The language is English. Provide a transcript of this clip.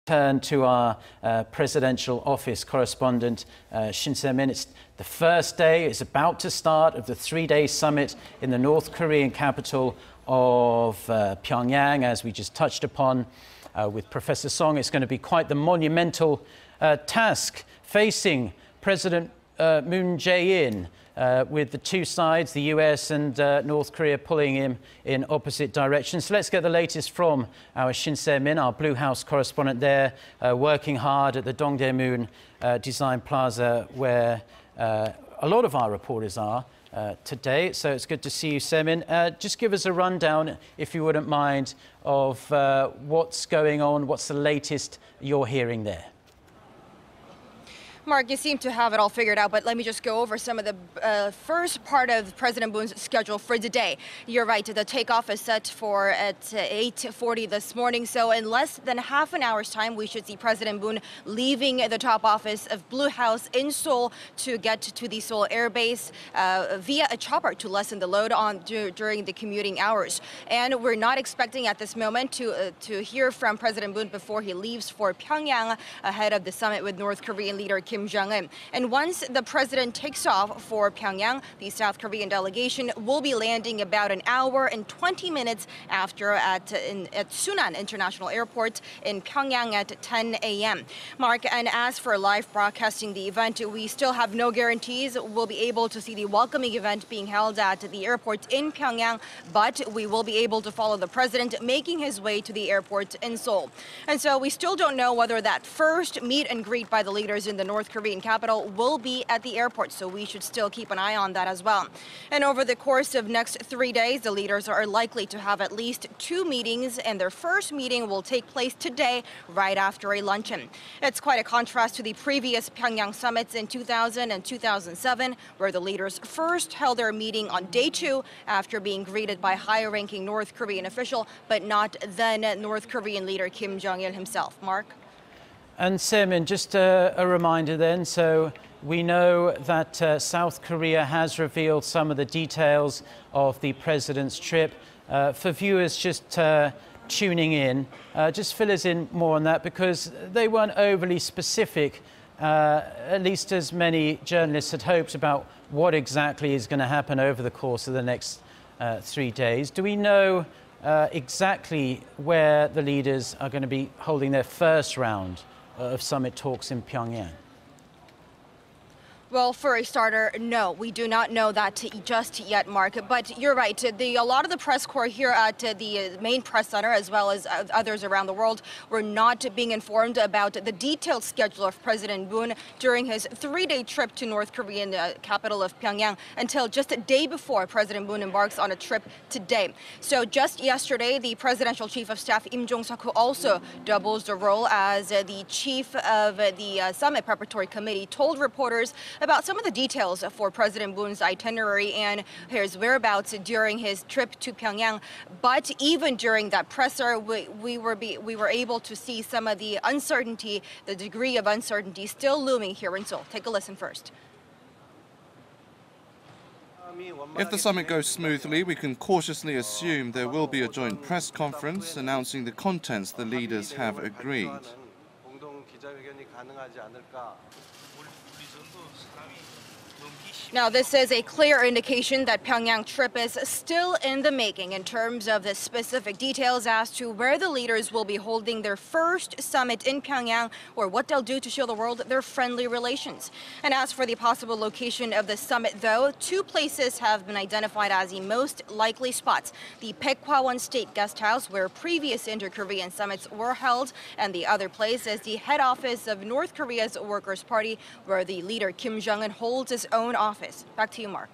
Turn to our presidential office correspondent, Shin Se-min. It's the first day, it's about to start, of the three-day summit in the North Korean capital of Pyongyang, as we just touched upon with Professor Song. It's going to be quite the monumental task facing President Moon Jae-in, with the two sides, the US and North Korea, pulling him in opposite directions. So let's get the latest from our Shin Se-min, our Blue House correspondent there, working hard at the Dongdaemun Design Plaza, where a lot of our reporters are today. So it's good to see you, Se-min. Just give us a rundown, if you wouldn't mind, of what's going on, what's the latest you're hearing there. Mark, you seem to have it all figured out, but let me just go over some of the first part of President Moon's schedule for today. You're right, the takeoff is set for at 8:40 this morning, so in less than half an hour's time, we should see President Moon leaving the top office of Blue House in Seoul to get to the Seoul Airbase via a chopper to lessen the load during the commuting hours. And we're not expecting at this moment to hear from President Moon before he leaves for Pyongyang ahead of the summit with North Korean leader Kim Jong-un. And once the president takes off for Pyongyang, the South Korean delegation will be landing about an hour and 20 minutes after at Sunan International Airport in Pyongyang at 10 a.m. Mark, and as for live broadcasting the event, we still have no guarantees we'll be able to see the welcoming event being held at the airport in Pyongyang, but we will be able to follow the president making his way to the airport in Seoul. And so we still don't know whether that first meet and greet by the leaders in the North Korean capital will be at the airport, so we should still keep an eye on that as well. And over the course of next 3 days, the leaders are likely to have at least 2 meetings, and their first meeting will take place today, right after a luncheon. It's quite a contrast to the previous Pyongyang summits in 2000 and 2007, where the leaders first held their meeting on day 2 after being greeted by high-ranking North Korean official, but not then North Korean leader Kim Jong-il himself. Mark? And Se-min, just a reminder then, so we know that South Korea has revealed some of the details of the president's trip. For viewers just tuning in, just fill us in more on that, because they weren't overly specific, at least as many journalists had hoped, about what exactly is going to happen over the course of the next 3 days. Do we know exactly where the leaders are going to be holding their first round of summit talks in Pyongyang? Well, for a starter, no, we do not know that just yet, Mark. But you're right. A lot of the press corps here at the main press center, as well as others around the world, were not being informed about the detailed schedule of President Moon during his 3-day trip to North Korean capital of Pyongyang until just a day before President Moon embarks on a trip today. So just yesterday, the presidential chief of staff, Im Jong-seok, who also doubles the role as the chief of the summit preparatory committee, told reporters about some of the details for President Moon's itinerary and his whereabouts during his trip to Pyongyang. But even during that presser, we were able to see some of the uncertainty, the degree of uncertainty still looming here in Seoul. Take a listen first. If the summit goes smoothly, we can cautiously assume there will be a joint press conference announcing the contents the leaders have agreed. Now, this is a clear indication that Pyongyang trip is still in the making in terms of the specific details as to where the leaders will be holding their first summit in Pyongyang, or what they'll do to show the world their friendly relations. And as for the possible location of the summit, though, 2 places have been identified as the most likely spots: the Baekwawon State Guest House, where previous inter-Korean summits were held, and the other place is the head office of North Korea's Workers' Party, where the leader Kim Jong-un holds his own office. Back to you, Mark.